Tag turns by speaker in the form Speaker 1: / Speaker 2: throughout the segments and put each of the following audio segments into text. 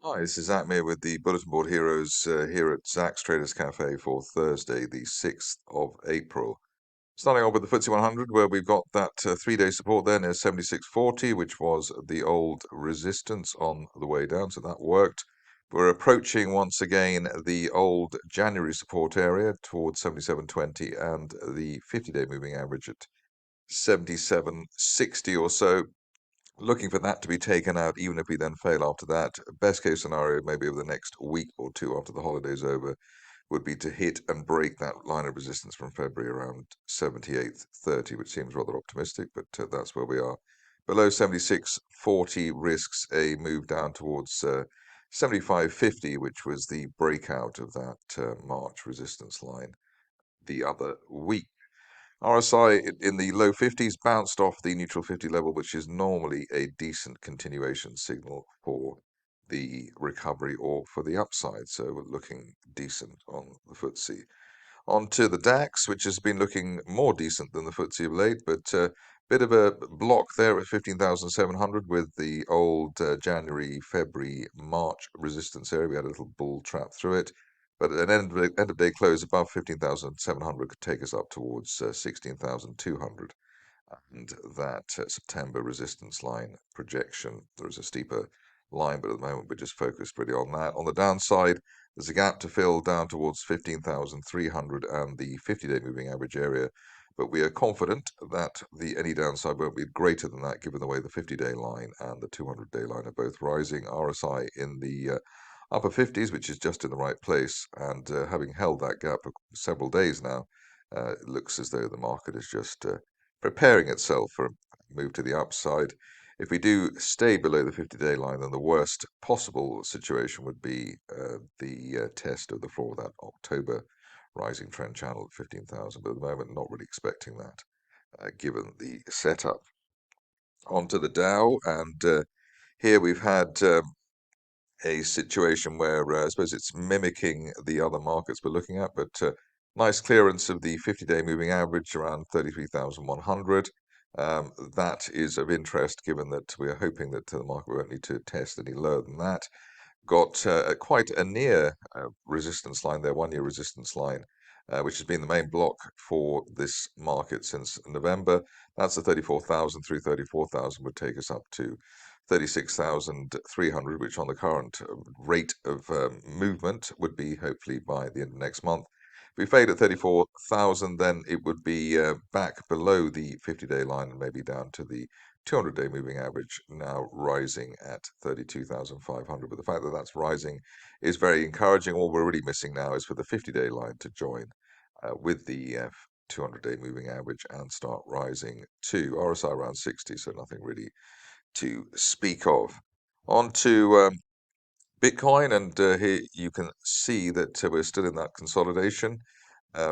Speaker 1: Hi, this is Zach Mir with the Bulletin Board Heroes here at Zach's Traders Cafe for Thursday, the 6th of April. Starting off with the FTSE 100, where we've got that 3-day support there near 76.40, which was the old resistance on the way down, so that worked. We're approaching once again the old January support area towards 77.20 and the 50-day moving average at 77.60 or so. Looking for that to be taken out, even if we then fail after that. Best case scenario, maybe over the next week or two after the holiday's over, would be to hit and break that line of resistance from February around 78.30, which seems rather optimistic, but that's where we are. Below 76.40 risks a move down towards 75.50, which was the breakout of that March resistance line the other week. RSI in the low 50s bounced off the neutral 50 level, which is normally a decent continuation signal for the recovery or for the upside. So we're looking decent on the FTSE. On to the DAX, which has been looking more decent than the FTSE of late, but bit of a block there at 15,700 with the old January, February, March resistance area. We had a little bull trap through it. But an end of day close above 15,700 could take us up towards 16,200. And that September resistance line projection, there is a steeper line, but at the moment we're just focused really on that. On the downside, there's a gap to fill down towards 15,300 and the 50-day moving average area. But we are confident that any downside won't be greater than that, given the way the 50-day line and the 200-day line are both rising. RSI in the upper 50s, which is just in the right place, and having held that gap for several days now, it looks as though the market is just preparing itself for a move to the upside. If we do stay below the 50-day line, then the worst possible situation would be the test of the floor of that October rising trend channel at 15,000. But at the moment, not really expecting that, given the setup. Onto the Dow, and here we've had a situation where I suppose it's mimicking the other markets we're looking at, but nice clearance of the 50-day moving average around 33,100. That is of interest given that we are hoping that the market won't need to test any lower than that. Got quite a near resistance line there, 1-year resistance line, which has been the main block for this market since November. That's the 34,000 through 34,000 would take us up to 36,300, which on the current rate of movement would be hopefully by the end of next month. If we fade at 34,000, then it would be back below the 50-day line and maybe down to the 200-day moving average, now rising at 32,500. But the fact that that's rising is very encouraging. All we're really missing now is for the 50-day line to join with the 200-day moving average and start rising too. RSI around 60, so nothing really to speak of. On to Bitcoin, and here you can see that we're still in that consolidation,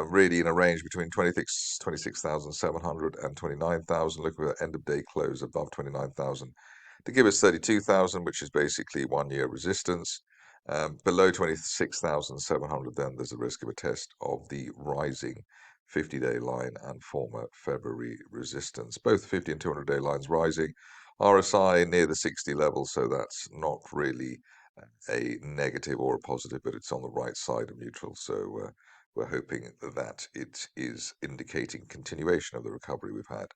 Speaker 1: really in a range between 26,700 and 29,000. Looking at end of day close above 29,000 to give us 32,000, which is basically 1-year resistance. Below 26,700, then there's a risk of a test of the rising 50-day line and former February resistance. Both 50 and 200-day lines rising. RSI near the 60 level, so that's not really a negative or a positive, but it's on the right side of neutral. So we're hoping that it is indicating continuation of the recovery we've had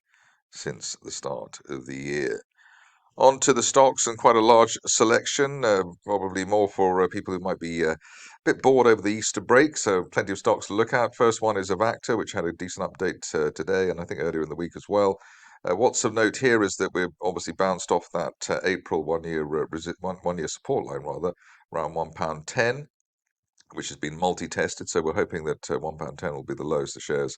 Speaker 1: since the start of the year. On to the stocks, and quite a large selection, probably more for people who might be a bit bored over the Easter break, so plenty of stocks to look at. First one is Avacta, which had a decent update today, and I think earlier in the week as well. What's of note here is that we've obviously bounced off that April one-year support line, rather, around £1.10, which has been multi-tested, so we're hoping that £1.10 will be the lowest the shares,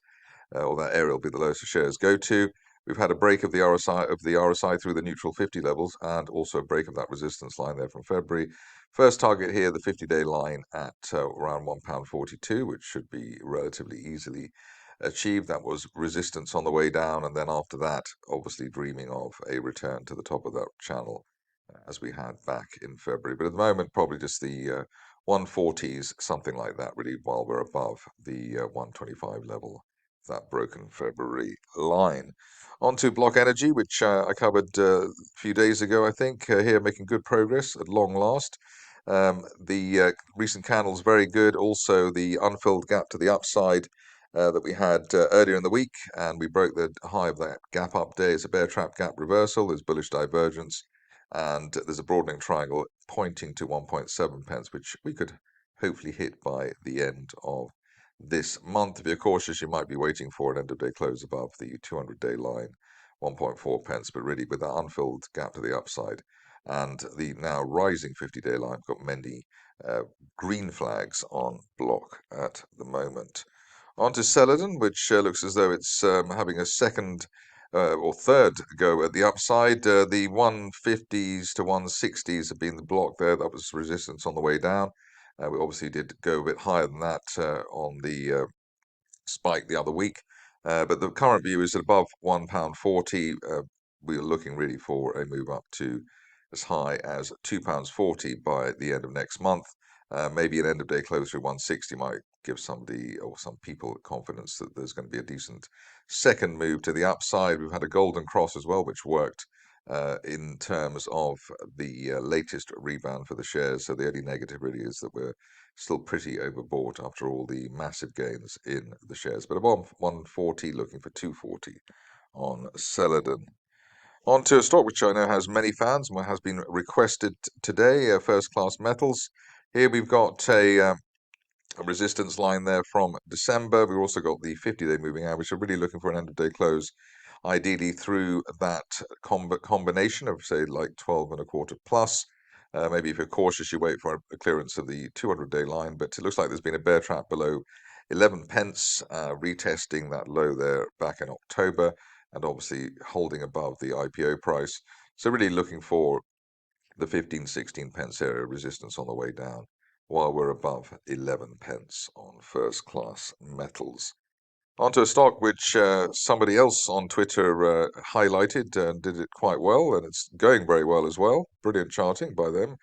Speaker 1: or that area will be the lowest the shares go to. We've had a break of the RSI through the neutral 50 levels, and also a break of that resistance line there from February. First target here, the 50-day line at around £1.42, which should be relatively easily achieved. That was resistance on the way down, and then after that, obviously dreaming of a return to the top of that channel as we had back in February. But at the moment, probably just the 140s, something like that, really, while we're above the 125 level, that broken February line. On to Block Energy, which I covered a few days ago, I think, here making good progress at long last. The recent candle's very good. Also, the unfilled gap to the upside that we had earlier in the week, and we broke the high of that gap up day. It's a bear trap gap reversal. There's bullish divergence, and there's a broadening triangle pointing to 1.7 pence, which we could hopefully hit by the end of this month. If you're cautious, you might be waiting for an end of day close above the 200-day line, 1.4 pence, but really with that unfilled gap to the upside and the now rising 50-day line, we've got many green flags on block at the moment. On to Celadon, which looks as though it's having a second or third go at the upside. The 150s to 160s have been the block there. That was resistance on the way down. We obviously did go a bit higher than that on the spike the other week. But the current view is at above £1.40. We are looking really for a move up to as high as £2.40 by the end of next month. Maybe an end of day close through 160 might give somebody or some people confidence that there's going to be a decent second move to the upside. We've had a golden cross as well, which worked in terms of the latest rebound for the shares. So the only negative really is that we're still pretty overbought after all the massive gains in the shares. But above 140, looking for 240 on Celadon. On to a stock which I know has many fans and has been requested today, First Class Metals. Here we've got a resistance line there from December. We've also got the 50-day moving average. So really looking for an end of day close, ideally through that combination of say like 12 and a quarter plus. Maybe if you're cautious, you wait for a clearance of the 200-day line, but it looks like there's been a bear trap below 11 pence, retesting that low there back in October, and obviously holding above the IPO price. So really looking for the 15, 16 pence area resistance on the way down, while we're above 11 pence on First Class Metals. Onto a stock which somebody else on Twitter highlighted and did it quite well, and it's going very well as well. Brilliant charting by them.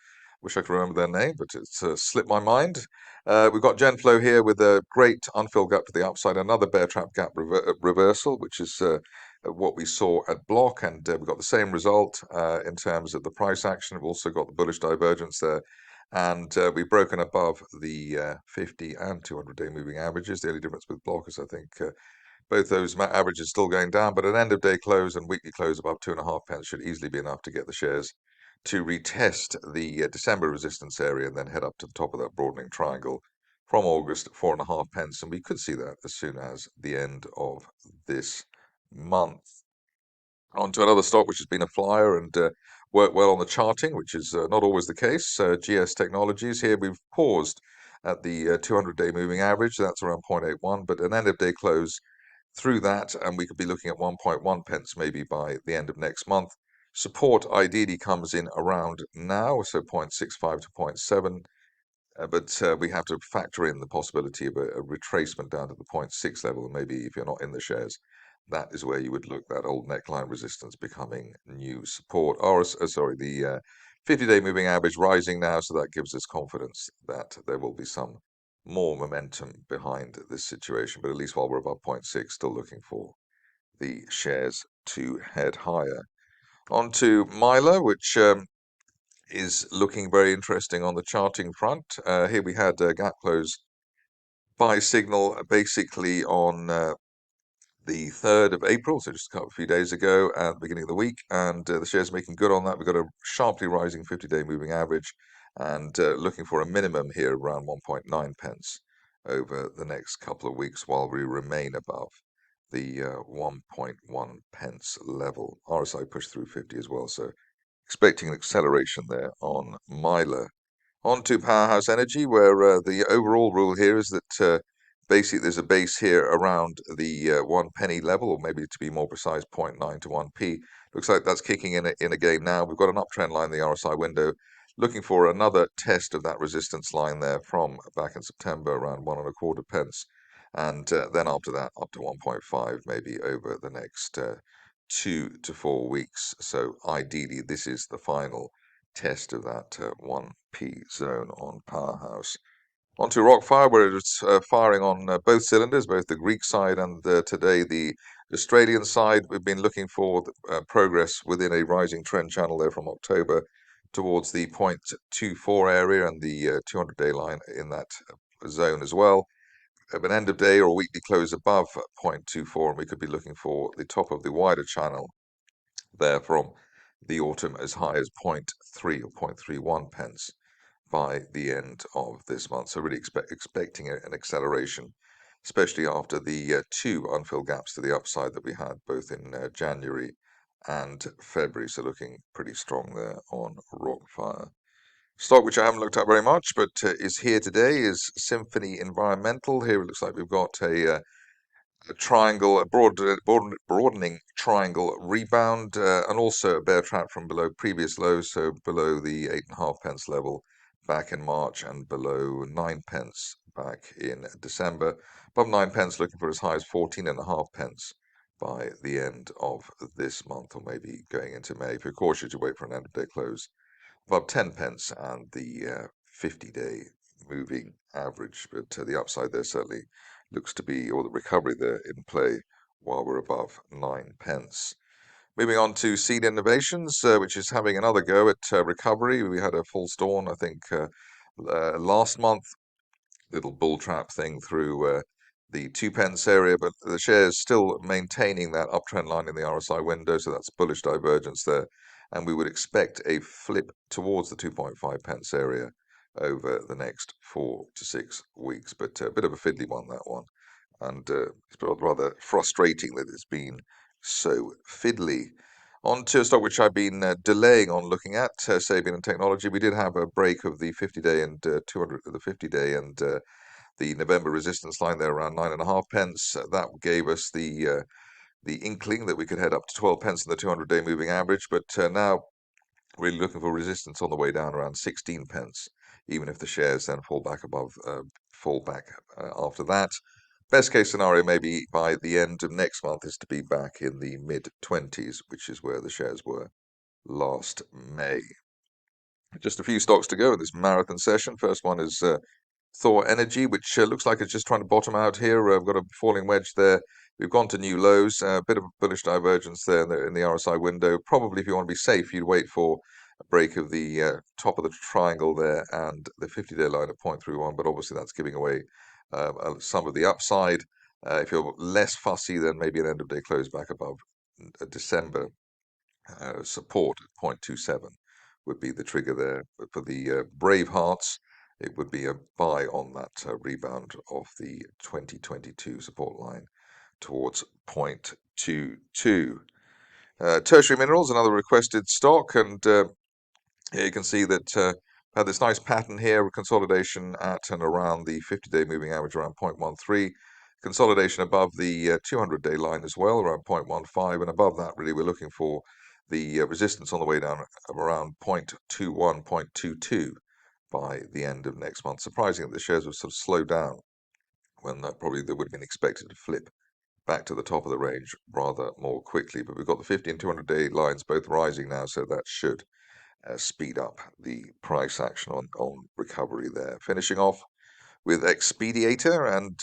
Speaker 1: Wish I could remember their name, but it's slipped my mind. We've got Genflow here with a great unfilled gap to the upside, another bear trap gap reversal, which is what we saw at block, and we've got the same result in terms of the price action. We've also got the bullish divergence there. And we've broken above the 50 and 200-day moving averages. The only difference with block is I think both those averages still going down, but an end of day close and weekly close above 2.5 pence should easily be enough to get the shares to retest the December resistance area and then head up to the top of that broadening triangle from August, 4.5 pence. And we could see that as soon as the end of this month. On to another stock which has been a flyer and worked well on the charting, which is not always the case. GS Technologies. Here we've paused at the 200-day moving average. That's around 0.81, but an end of day close through that, and we could be looking at 1.1 pence maybe by the end of next month. Support ideally comes in around now, so 0.65 to 0.7. But we have to factor in the possibility of a retracement down to the 0.6 level, and maybe if you're not in the shares, that is where you would look that old neckline resistance becoming new support. Or, sorry, the 50-day moving average rising now, so that gives us confidence that there will be some more momentum behind this situation. But at least while we're above 0.6, still looking for the shares to head higher. On to Milo, which is looking very interesting on the charting front. Here we had a gap close buy signal basically on the 3rd of April, so just a few days ago at the beginning of the week, and the shares making good on that. We've got a sharply rising 50-day moving average and looking for a minimum here around 1.9 pence over the next couple of weeks while we remain above the 1.1 pence level. RSI pushed through 50 as well, so expecting an acceleration there on Mila. On to Powerhouse Energy, where the overall rule here is that basically there's a base here around the 1 penny level, or maybe to be more precise, 0.9 to 1p. Looks like that's kicking in again now. We've got an uptrend line in the RSI window, looking for another test of that resistance line there from back in September, around 1.25 pence. And then after that, up to 1.5, maybe over the next 2 to 4 weeks. So ideally, this is the final test of that 1p zone on Powerhouse. On to Rockfire, where it's firing on both cylinders, both the Greek side and today the Australian side. We've been looking for progress within a rising trend channel there from October towards the 0.24 area and the 200-day line in that zone as well. Of an end of day or a weekly close above 0.24, and we could be looking for the top of the wider channel there from the autumn as high as 0.3 or 0.31 pence by the end of this month. So really expecting an acceleration, especially after the two unfilled gaps to the upside that we had both in January and February. So looking pretty strong there on Rockfire. Stock which I haven't looked at very much, but is here today is Symphony Environmental. Here it looks like we've got a triangle, broadening triangle rebound, and also a bear trap from below previous lows, so below the 8.5 pence level back in March and below 9 pence back in December. Above 9 pence, looking for as high as 14.5 pence by the end of this month, or maybe going into May. If you're cautious, you wait for an end of day close above 10 pence and the 50-day moving average. But the upside there certainly looks to be, or the recovery there in play while we're above 9 pence. Moving on to Seed Innovations, which is having another go at recovery. We had a full storm, I think, last month. Little bull trap thing through the 2 pence area, but the shares still maintaining that uptrend line in the RSI window, so that's bullish divergence there. And we would expect a flip towards the 2.5 pence area over the next 4 to 6 weeks. But a bit of a fiddly one, that one. And it's rather frustrating that it's been so fiddly. On to a stock which I've been delaying on looking at, Sabien and Technology. We did have a break of the 50-day and 200, the 50-day and the November resistance line there around 9.5 pence. That gave us the inkling that we could head up to 12 pence in the 200-day moving average. But now really looking for resistance on the way down around 16 pence, even if the shares then fall back after that. Best case scenario, maybe by the end of next month, is to be back in the mid-20s, which is where the shares were last May. Just a few stocks to go in this marathon session. First one is Thor Energy, which looks like it's just trying to bottom out here. We've got a falling wedge there. We've gone to new lows, a bit of a bullish divergence there in the RSI window. Probably, if you want to be safe, you'd wait for a break of the top of the triangle there and the 50-day line at 0.31, but obviously that's giving away some of the upside. If you're less fussy, then maybe an end-of-day close back above December support at 0.27 would be the trigger there. But for the brave hearts, it would be a buy on that rebound of the 2022 support line towards 0.22. Tertiary Minerals, another requested stock, and here you can see that had this nice pattern here, consolidation at and around the 50-day moving average around 0.13, consolidation above the 200-day line as well, around 0.15, and above that, really, we're looking for the resistance on the way down of around 0.21, 0.22 by the end of next month. Surprising that the shares have sort of slowed down when probably they would have been expected to flip back to the top of the range rather more quickly. But we've got the 50 and 200-day lines both rising now, so that should speed up the price action on recovery there. Finishing off with Expediator, and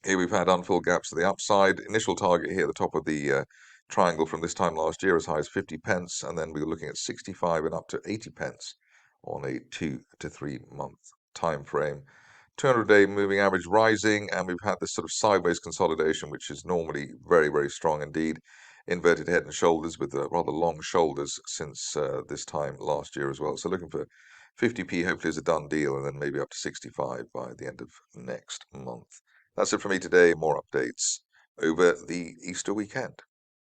Speaker 1: here we've had unfilled gaps to the upside. Initial target here, the top of the triangle from this time last year, as high as 50 pence, and then we were looking at 65 and up to 80 pence on a 2 to 3 month time frame. 200-day moving average rising, and we've had this sort of sideways consolidation, which is normally very, very strong indeed. Inverted head and shoulders with rather long shoulders since this time last year as well. So looking for 50p hopefully is a done deal, and then maybe up to 65 by the end of next month. That's it for me today. More updates over the Easter weekend.